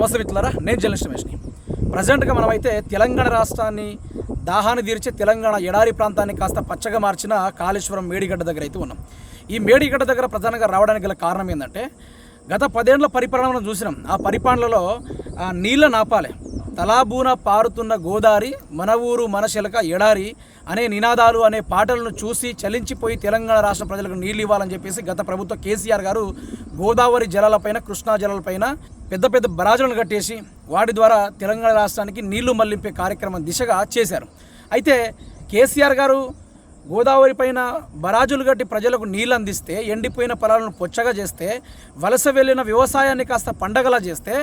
నమస్తే మిత్రులారా, నేను జర్నలిస్ట్ రమేష్ని. ప్రజెంట్గా మనమైతే తెలంగాణ రాష్ట్రాన్ని దాహాన్ని తీర్చే తెలంగాణ ఎడారి ప్రాంతాన్ని కాస్త పచ్చగా మార్చిన కాళేశ్వరం మేడిగడ్డ దగ్గర అయితే ఉన్నాం. ఈ మేడిగడ్డ దగ్గర ప్రధానంగా రావడానికి గల కారణం ఏంటంటే, గత 10 ఏళ్ల పరిపాలన చూసినాం. ఆ పరిపాలనలో నీళ్ళ నాపాలే, తలాబూన పారుతున్న గోదావరి, మన ఊరు మన శిలక ఎడారి అనే నినాదాలు అనే పాటలను చూసి చలించిపోయి తెలంగాణ రాష్ట్ర ప్రజలకు నీళ్ళు ఇవ్వాలని చెప్పేసి గత ప్రభుత్వ కేసీఆర్ గారు గోదావరి జలాలపైన, కృష్ణా జలాలపైన పెద్ద పెద్ద బరాజులను కట్టేసి వాటి ద్వారా తెలంగాణ రాష్ట్రానికి నీళ్లు మళ్లింపే కార్యక్రమం దిశగా చేశారు. అయితే కేసీఆర్ గారు గోదావరి పైన బరాజులు కట్టి ప్రజలకు నీళ్ళు అందిస్తే, ఎండిపోయిన పొలాలను పొచ్చగా చేస్తే, వలస వెళ్ళిన వ్యవసాయాన్ని కాస్త పండగలా చేస్తే,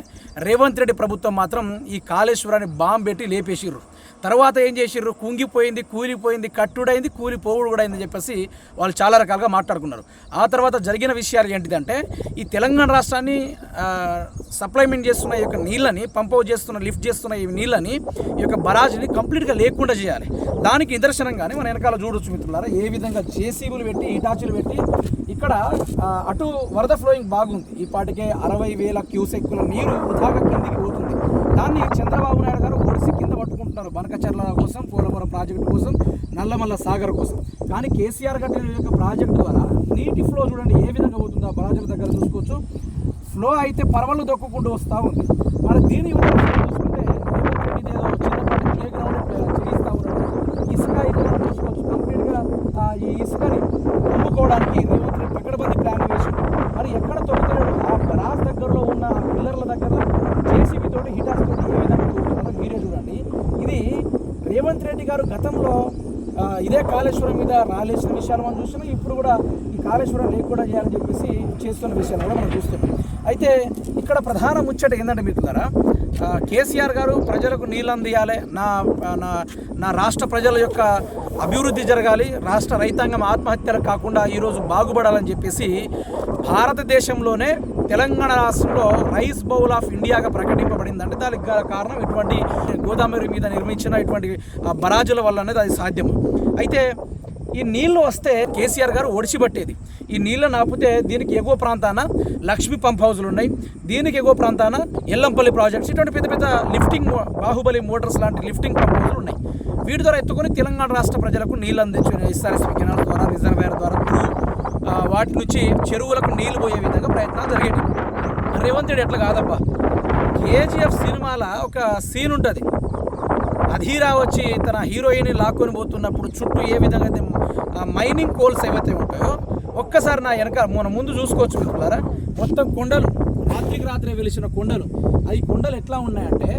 రేవంత్ రెడ్డి ప్రభుత్వం మాత్రం ఈ కాళేశ్వరాన్ని బాంబు పెట్టి లేపేసిర్రు. తర్వాత ఏం చేసిర్రు? కుంగిపోయింది, కూలిపోయింది, కట్టుడైంది, కూలిపోవుడు కూడా అయిందని చెప్పేసి వాళ్ళు చాలా రకాలుగా మాట్లాడుకున్నారు. ఆ తర్వాత జరిగిన విషయాలు ఏంటిదంటే, ఈ తెలంగాణ రాష్ట్రాన్ని సప్లైమెంట్ చేస్తున్న ఈ యొక్క నీళ్ళని, పంపౌట్ చేస్తున్న, లిఫ్ట్ చేస్తున్న ఈ నీళ్ళని, ఈ యొక్క బరాజ్ని కంప్లీట్గా లేకుండా చేయాలి. దానికి నిదర్శనంగానే మన వెనకాల చూడొచ్చు మిత్రులారా, ఏ విధంగా జేసీబీలు పెట్టి, హిటాచీలు పెట్టి ఇక్కడ అటు వరద ఫ్లోయింగ్ బాగుంది. ఈ పాటికే 60,000 క్యూసెక్కుల నీరు వృధాగా కిందికి పోతుంది. దాన్ని చంద్రబాబు నాయుడు గారు ఒడిసి కింద పట్టుకుంటున్నారు, బనకచర్ల కోసం, పోలవరం ప్రాజెక్టు కోసం, నల్లమల్ల సాగర్ కోసం. కానీ కేసీఆర్ కట్టిన యొక్క ప్రాజెక్టు ద్వారా నీటి ఫ్లో చూడండి ఏ విధంగా పోతుందో. బరాజుల దగ్గర చూసుకోవచ్చు, ఫ్లో అయితే పర్వలు దొక్కుకుంటూ వస్తూ ఉంది. మరి దీని చూసుకుంటే ఏదో చిన్నపాటి ప్లే గ్రౌండ్ చేయిస్తూ ఉన్నాడు. ఇసుక ఇక్కడ చూసుకోవచ్చు, కంప్లీట్గా ఈ ఇసుకని అమ్ముకోవడానికి రేవంత్ రెడ్డి పకడ్బందీ ప్లాన్ వేసి మరి ఎక్కడ తొక్కుతున్నాడు. ఆ బరాజ్ దగ్గరలో ఉన్న పిల్లర్ల దగ్గర జేసీబీ తోటి, హిటాచ్ తోటి ఏ విధంగా తొక్కుతున్నారో మీరే చూడండి. ఇది రేవంత్ రెడ్డి గారు గతంలో ఇదే కాళేశ్వరం మీద రాలేసిన విషయాలు మనం చూస్తున్నాం. ఇప్పుడు కూడా ఈ కాళేశ్వరం లేకుండా చేయాలని చెప్పేసి చేస్తున్న విషయాలు కూడా మనం చూస్తున్నాం. అయితే ఇక్కడ ప్రధాన ముచ్చట ఏంటంటే మిత్రులారా, కేసీఆర్ గారు ప్రజలకు నీళ్ళు అందియాలి, నా రాష్ట్ర ప్రజల యొక్క అభివృద్ధి జరగాలి, రాష్ట్ర రైతాంగం ఆత్మహత్యలు కాకుండా ఈరోజు బాగుపడాలని చెప్పేసి భారతదేశంలోనే తెలంగాణ రాష్ట్రంలో రైస్ బౌల్ ఆఫ్ ఇండియాగా ప్రకటింపబడిందంటే దానికి కారణం ఇటువంటి గోదావరి మీద నిర్మించిన ఇటువంటి బరాజుల వల్ల అనేది అది సాధ్యం. అయితే ఈ నీళ్లు వస్తే కేసీఆర్ గారు ఒడిచిపట్టేది. ఈ నీళ్ళను ఆపితే దీనికి ఎగువ ప్రాంతాన లక్ష్మీ పంప్ హౌజులు ఉన్నాయి, దీనికి ఎగువ ప్రాంతాన ఎల్లంపల్లి ప్రాజెక్ట్స్, ఇటువంటి పెద్ద పెద్ద లిఫ్టింగ్, బాహుబలి మోటార్స్ లాంటి లిఫ్టింగ్ పంప్ హౌజులు ఉన్నాయి. వీటి ద్వారా ఎత్తుకొని తెలంగాణ రాష్ట్ర ప్రజలకు నీళ్ళు అందించిన ఎస్ఆర్ఎస్పీ కెనాల్ ద్వారా, రిజర్వాయర్ ద్వారా వాటి నుంచి చెరువులకు నీళ్లు పోయే విధంగా ప్రయత్నాలు జరిగేవి. రేవంత్ రెడ్డి ఎట్లా కాదబ్బా, కేజీఎఫ్ సినిమాలో ఒక సీన్ ఉంటుంది, అధీరా వచ్చి తన హీరోయిన్ లాక్కొని పోతున్నప్పుడు చుట్టూ ఏ విధంగా అయితే మైనింగ్ కోల్స్ ఏవైతే ఉంటాయో ఒక్కసారి నా వెనక మన ముందు చూసుకోవచ్చు మిత్రులారా. మొత్తం కొండలు, రాత్రికి రాత్రి వెలిసిన కొండలు. ఈ కొండలు ఎట్లా ఉన్నాయంటే,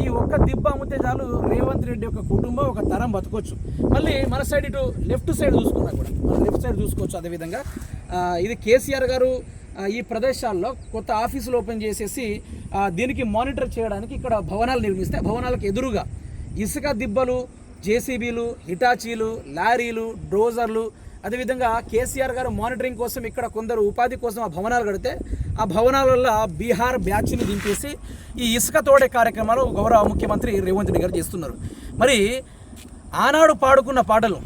ఈ ఒక్క దిబ్బ అమ్మితే చాలు రేవంత్ రెడ్డి యొక్క కుటుంబం ఒక తరం బతకొచ్చు. మళ్ళీ మన సైడ్ ఇటు లెఫ్ట్ సైడ్ చూసుకున్నా కూడా మన లెఫ్ట్ సైడ్ చూసుకోవచ్చు. అదేవిధంగా ఇది కేసీఆర్ గారు ఈ ప్రదేశాల్లో కొత్త ఆఫీసులు ఓపెన్ చేసేసి దీనికి మానిటర్ చేయడానికి ఇక్కడ భవనాలు నిర్మిస్తే, భవనాలకు ఎదురుగా ఇసుక దిబ్బలు, జేసీబీలు, హిటాచీలు, లారీలు, డోజర్లు, అదేవిధంగా కేసీఆర్ గారు మానిటరింగ్ కోసం ఇక్కడ కొందరు ఉపాధి కోసం ఆ భవనాలు కడితే, ఆ భవనాల వల్ల బీహార్ బ్యాచ్ని దింపేసి ఈ ఇసుక తోడే కార్యక్రమాలు గౌరవ ముఖ్యమంత్రి రేవంత్ రెడ్డి గారు చేస్తున్నారు. మరి ఆనాడు పాడుకున్న పాటలు,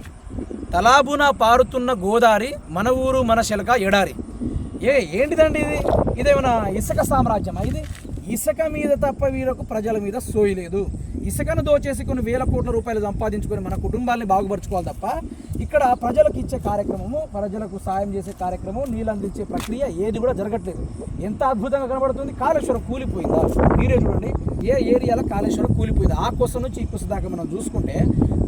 తలాబున పారుతున్న గోదావరి, మన ఊరు మన శిలక ఎడారి, ఏంటిదండి ఇది? ఇదేమైనా ఇసుక సామ్రాజ్యమా? ఇది ఇసుక మీద తప్ప వీళ్ళకు ప్రజల మీద సోయి లేదు. ఇసుకను దోచేసి కొన్ని వేల కోట్ల రూపాయలు సంపాదించుకొని మన కుటుంబాన్ని బాగుపరుచుకోవాలి తప్ప ఇక్కడ ప్రజలకు ఇచ్చే కార్యక్రమము, ప్రజలకు సాయం చేసే కార్యక్రమం, నీళ్ళు అందించే ప్రక్రియ ఏది కూడా జరగట్లేదు. ఎంత అద్భుతంగా కనబడుతుంది. కాళేశ్వరం కూలిపోయిందా? మీరే చూడండి, ఏ ఏరియాలో కాళేశ్వరం కూలిపోయింది. ఆ కొస నుంచి ఈ కొస దాకా మనం చూసుకుంటే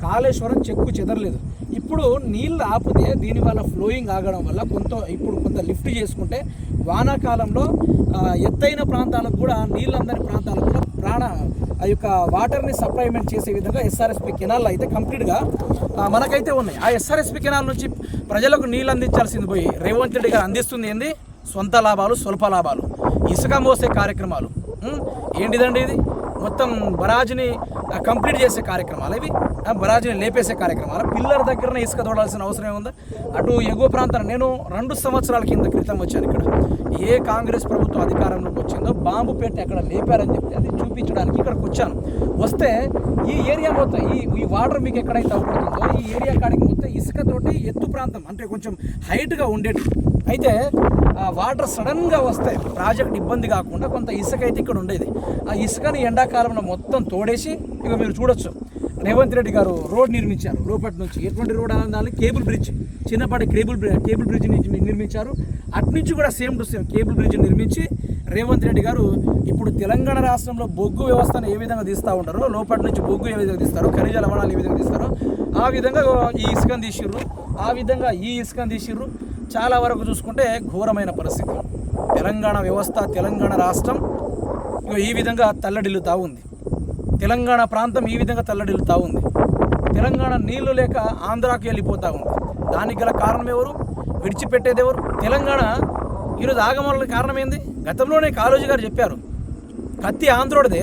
కాళేశ్వరం చెక్కు చెదరలేదు. ఇప్పుడు నీళ్ళు ఆపితే దీనివల్ల ఫ్లోయింగ్ ఆగడం వల్ల కొంత లిఫ్ట్ చేసుకుంటే వానాకాలంలో ఎత్తైన ప్రాంతాలకు కూడా, నీళ్ళందరి ప్రాంతాలకు కూడా ఆ యొక్క వాటర్ని సప్లైమెంట్ చేసే విధంగా ఎస్ఆర్ఎస్పీ కెనాల్ అయితే కంప్లీట్గా మనకైతే ఉన్నాయి. ఆ ఎస్ఆర్ఎస్పీ కెనాల్ నుంచి ప్రజలకు నీళ్ళు అందించాల్సింది పోయి రేవంత్ రెడ్డి గారు అందిస్తుంది ఏంది? సొంత లాభాలు, స్వల్ప లాభాలు, ఇసుక మోసే కార్యక్రమాలు. ఏంటిదండి ఇది? మొత్తం బరాజ్ని కంప్లీట్ చేసే కార్యక్రమాలు ఇవి, బరాజ్ని లేపేసే కార్యక్రమాలు. పిల్లల దగ్గరనే ఇసుక తోడాల్సిన అవసరం ఏముందా? అటు ఎగువ ప్రాంతాన్ని నేను 2 సంవత్సరాల క్రితం వచ్చాను. ఇక్కడ ఏ కాంగ్రెస్ ప్రభుత్వం అధికారంలోకి వచ్చిందో బాంబు పెట్టి అక్కడ లేపారని చెప్తే అది చూపించడానికి ఇక్కడికి వచ్చాను. వస్తే ఈ ఏరియా మొత్తం ఈ వాటర్ మీకు ఎక్కడైతే అవపడుతుందో ఈ ఏరియా కాడికి మొత్తం ఇసుకతోటి ఎత్తు ప్రాంతం, అంటే కొంచెం హైట్గా ఉండేది అయితే ఆ వాటర్ సడన్గా వస్తే ప్రాజెక్ట్ ఇబ్బంది కాకుండా కొంత ఇసుక అయితే ఇక్కడ ఉండేది. ఆ ఇసుకని ఎండాకాలంలో మొత్తం తోడేసి ఇక మీరు చూడొచ్చు రేవంత్ రెడ్డి గారు రోడ్ నిర్మించారు. లోపటి నుంచి ఎటువంటి రోడ్ అనాలి, కేబుల్ బ్రిడ్జ్, చిన్నపాటి కేబుల్ బ్రిడ్జ్ నిర్మించారు. అట్నుంచి కూడా same to same cable bridge నిర్మించి రేవంత్ రెడ్డి గారు ఇప్పుడు తెలంగాణ రాష్ట్రంలో బొగ్గు వ్యవస్థను ఏ విధంగా తీస్తూ ఉంటారో, లోపటి నుంచి బొగ్గు ఏ విధంగా తీస్తారో, ఖనిజ లవణాలు ఏ విధంగా తీస్తారో ఆ విధంగా ఈ ఇసుకను తీసిర్రు. ఆ విధంగా ఈ ఇసుకను తీసిర్రు. చాలా వరకు చూసుకుంటే ఘోరమైన పరిస్థితి. తెలంగాణ వ్యవస్థ, తెలంగాణ రాష్ట్రం ఈ విధంగా తల్లడిల్లుతూ ఉంది. తెలంగాణ ప్రాంతం ఈ విధంగా తల్లడిల్లుతూ ఉంది. తెలంగాణ నీళ్లు లేక ఆంధ్రాకి వెళ్ళిపోతూ ఉంది. దానికి గల కారణం ఎవరు? విడిచిపెట్టేది ఎవరు? తెలంగాణ ఈరోజు ఆగమన కారణం ఏంది? గతంలోనే కాళోజీ గారు చెప్పారు, కత్తి ఆంధ్రోడిదే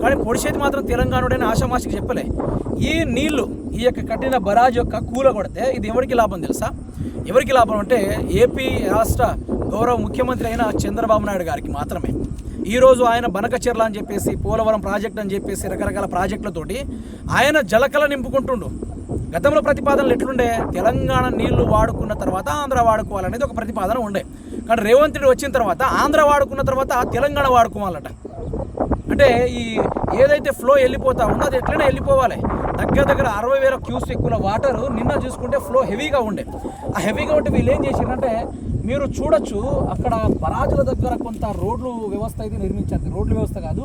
కానీ పొడిచేది మాత్రం తెలంగాణుడని ఆషామాషికి చెప్పలే. ఈ నీళ్లు ఈ యొక్క కట్టిన బరాజ్ యొక్క కూల కొడితే ఇది ఎవరికి లాభం తెలుసా? ఎవరికి లాభం అంటే ఏపీ రాష్ట్ర గౌరవ ముఖ్యమంత్రి అయిన చంద్రబాబు నాయుడు గారికి మాత్రమే. ఈరోజు ఆయన బనకచెర్ల అని చెప్పేసి, పోలవరం ప్రాజెక్ట్ అని చెప్పేసి రకరకాల ప్రాజెక్టులతోటి ఆయన జలకళ నింపుకుంటుండు. గతంలో ప్రతిపాదనలు ఎట్లుండే? తెలంగాణ నీళ్లు వాడుకున్న తర్వాత ఆంధ్ర వాడుకోవాలనేది ఒక ప్రతిపాదన ఉండే. కానీ రేవంత్ రెడ్డి వచ్చిన తర్వాత ఆంధ్ర వాడుకున్న తర్వాత తెలంగాణ వాడుకోవాలట. అంటే ఈ ఏదైతే ఫ్లో వెళ్ళిపోతా ఉందో అది ఎట్లనే వెళ్ళిపోవాలి. దగ్గర 60,000 క్యూసెక్కుల వాటరు నిన్న చూసుకుంటే ఫ్లో హెవీగా ఉండే. ఆ హెవీగా ఉంటే వీళ్ళు ఏం చేసిరంటే మీరు చూడొచ్చు, అక్కడ బరాజుల దగ్గర కొంత రోడ్లు వ్యవస్థ అయితే నిర్మించారు. రోడ్ల వ్యవస్థ కాదు,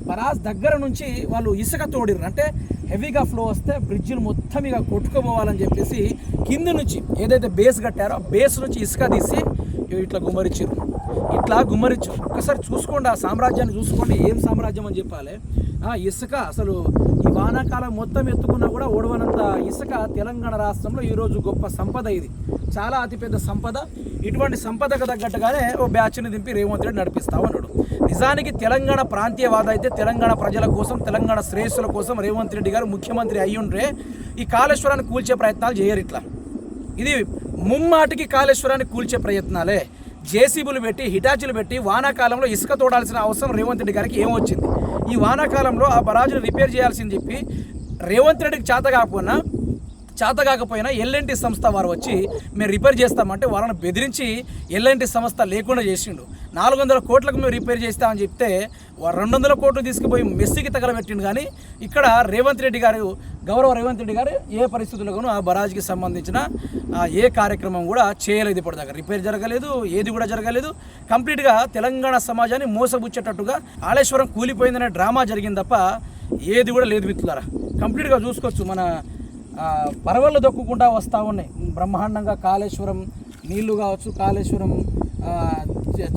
బరాజ్ దగ్గర నుంచి వాళ్ళు ఇసుక తోడిర్రు. అంటే హెవీగా ఫ్లో వస్తే బ్రిడ్జిలు మొత్తం ఇక కొట్టుకుపోవాలని చెప్పేసి కింద నుంచి ఏదైతే బేస్ కట్టారో ఆ బేస్ నుంచి ఇసుక తీసి ఇట్లా గుమ్మరిచ్చారు. ఇట్లా గుమ్మరిచ్చు. ఒక్కసారి చూసుకోండి, ఆ సామ్రాజ్యాన్ని చూసుకోండి. ఏం సామ్రాజ్యం అని చెప్పాలి. ఇసుక అసలు ఈ వానాకాలం మొత్తం ఎత్తుకున్నా కూడా ఓడవనంత ఇసుక తెలంగాణ రాష్ట్రంలో ఈరోజు గొప్ప సంపద. ఇది చాలా అతిపెద్ద సంపద. ఇటువంటి సంపదకు తగ్గట్టుగానే ఓ బ్యాచ్ని దింపి రేవంత్ రెడ్డి నడిపిస్తా ఉన్నాడు. నిజానికి తెలంగాణ ప్రాంతీయవాద అయితే తెలంగాణ ప్రజల కోసం, తెలంగాణ శ్రేయస్సుల కోసం రేవంత్ రెడ్డి గారు ముఖ్యమంత్రి అయ్యుండ్రే ఈ కాళేశ్వరాన్ని కూల్చే ప్రయత్నాలు చేయరు. ఇట్లా ఇది ముమ్మాటికి కాళేశ్వరాన్ని కూల్చే ప్రయత్నాలే. జేసీబీలు పెట్టి, హిటాచీలు పెట్టి వానాకాలంలో ఇసుక తోడాల్సిన అవసరం రేవంత్ రెడ్డి గారికి ఏమొచ్చింది? ఈ వానాకాలంలో ఆ బరాజును రిపేర్ చేయాల్సింది చెప్పి రేవంత్ రెడ్డికి చేత కాకపోయినా ఎల్ఎన్టీ సంస్థ వారు వచ్చి మేము రిపేర్ చేస్తామంటే వాళ్ళని బెదిరించి ఎల్ఎన్టీ సంస్థ లేకుండా చేసిండు. 400 కోట్లకు మేము రిపేర్ చేస్తామని చెప్తే 200 కోట్లు తీసుకుపోయి మెస్సీకి తగలబెట్టిండు. కానీ ఇక్కడ గౌరవ రేవంత్ రెడ్డి గారు ఏ పరిస్థితుల్లోనూ ఆ బరాజ్కి సంబంధించిన ఏ కార్యక్రమం కూడా చేయలేదు. ఇప్పుడు దగ్గర రిపేర్ జరగలేదు, ఏది కూడా జరగలేదు. కంప్లీట్గా తెలంగాణ సమాజాన్ని మోసబుచ్చేటట్టుగా కాళేశ్వరం కూలిపోయిందనే డ్రామా జరిగింది తప్ప ఏది కూడా లేదు మిత్రులారా. కంప్లీట్గా చూసుకోవచ్చు, మన పరవళ్ళు దొక్కుకుంటా వస్తూ ఉన్నాయి బ్రహ్మాండంగా. కాళేశ్వరం నీళ్లు కావచ్చు, కాళేశ్వరం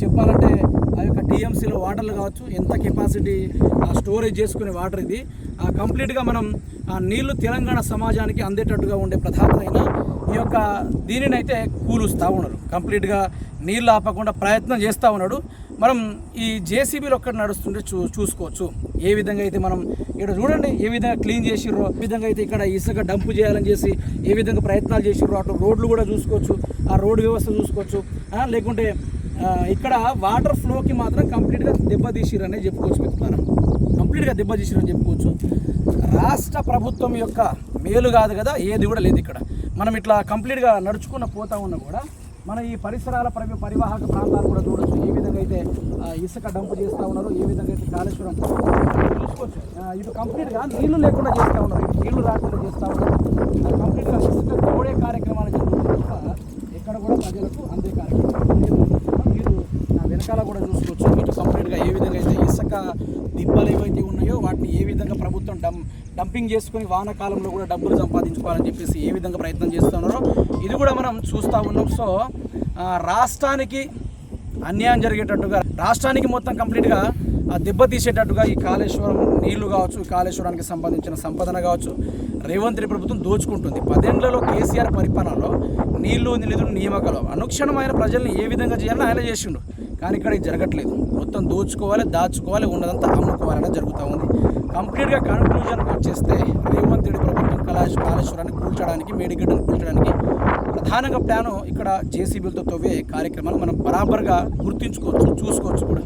చెప్పాలంటే ఆ యొక్క టీఎంసీలో వాటర్లు కావచ్చు, ఎంత కెపాసిటీ స్టోరేజ్ చేసుకునే వాటర్ ఇది. కంప్లీట్గా మనం నీళ్లు తెలంగాణ సమాజానికి అందేటట్టుగా ఉండే ప్రధానమైన ఈ యొక్క దీనినైతే కూలుస్తూ ఉన్నారు. కంప్లీట్గా నీళ్ళు ఆపకుండా ప్రయత్నం చేస్తూ ఉన్నాడు. మనం ఈ జేసీబీలు ఒక్కటి నడుస్తుంటే చూసుకోవచ్చు ఏ విధంగా అయితే మనం ఇక్కడ చూడండి ఏ విధంగా క్లీన్ చేసిర్రో, ఏ విధంగా అయితే ఇక్కడ ఇసుక డంపు చేయాలని చేసి ఏ విధంగా ప్రయత్నాలు చేసిర్రో. అటు రోడ్లు కూడా చూసుకోవచ్చు, ఆ రోడ్డు వ్యవస్థ చూసుకోవచ్చు. లేకుంటే ఇక్కడ వాటర్ ఫ్లోకి మాత్రం కంప్లీట్గా దెబ్బతీసిరనే చెప్పుకోవచ్చు మిత్రులారా. కంప్లీట్గా దెబ్బతీసిరని చెప్పుకోవచ్చు. రాష్ట్ర ప్రభుత్వం యొక్క మేలు కాదు కదా, ఏది కూడా లేదు ఇక్కడ. మనం ఇట్లా కంప్లీట్గా నడుచుకున్న పోతా ఉన్నా కూడా మన ఈ పరిసరాల పరివాహక ప్రాంతాలు కూడా చూడొచ్చు ఏ విధంగా అయితే ఇసుక డంపు చేస్తూ ఉన్నారు, ఏ విధంగా అయితే కాళేశ్వరం చూసుకోవచ్చు. ఇటు కంప్లీట్గా నీళ్లు లేకుండా చేస్తూ ఉన్నారు, నీళ్లు రాకుండా చేస్తూ ఉన్నారు. కంప్లీట్గా ఇసుక తోడే కార్యక్రమాలు జరుగుతుంది తప్ప ఎక్కడ కూడా ప్రజలకు అందే కార్యక్రమం మీరు వెనకాల కూడా చూసుకోవచ్చు. ఇటు కంప్లీట్గా ఏ విధంగా అయితే ఇసుక దిబ్బలు ఏవైతే ఉన్నాయో వాటిని ఏ విధంగా ప్రభుత్వం డంపింగ్ చేసుకుని వానాకాలంలో కూడా డబ్బులు సంపాదించుకోవాలని చెప్పేసి ఏ విధంగా ప్రయత్నం చేస్తున్నారో ఇది కూడా మనం చూస్తూ ఉన్నాం. సో రాష్ట్రానికి అన్యాయం జరిగేటట్టుగా, రాష్ట్రానికి మొత్తం కంప్లీట్గా దెబ్బతీసేటట్టుగా ఈ కాళేశ్వరం నీళ్లు కావచ్చు, కాళేశ్వరానికి సంబంధించిన సంపదన కావచ్చు రేవంత్ రెడ్డి ప్రభుత్వం దోచుకుంటుంది. 10 ఏళ్లలో కేసీఆర్ పరిపాలనలో నీళ్లు, నిధులు, నియామకాలు అనుక్షణమైన ప్రజల్ని ఏ విధంగా చేయాలని ఆయన చేసిండు. కానీ ఇక్కడ ఇది జరగట్లేదు. మొత్తం దోచుకోవాలి, దాచుకోవాలి, ఉన్నదంతా అమ్ముకోవాలని జరుగుతూ ఉంది. కంప్లీట్గా కన్క్లూజన్కి వచ్చేస్తే రేవంత్ రెడ్డి ప్రభుత్వం కాళేశ్వరాన్ని కూల్చడానికి, మేడిగడ్డను కూల్చడానికి ప్రధానంగా ప్లాను ఇక్కడ జేసీబీలతో తవ్వే కార్యక్రమాలు మనం బరాబర్గా గుర్తించుకోవచ్చు, చూసుకోవచ్చు కూడా.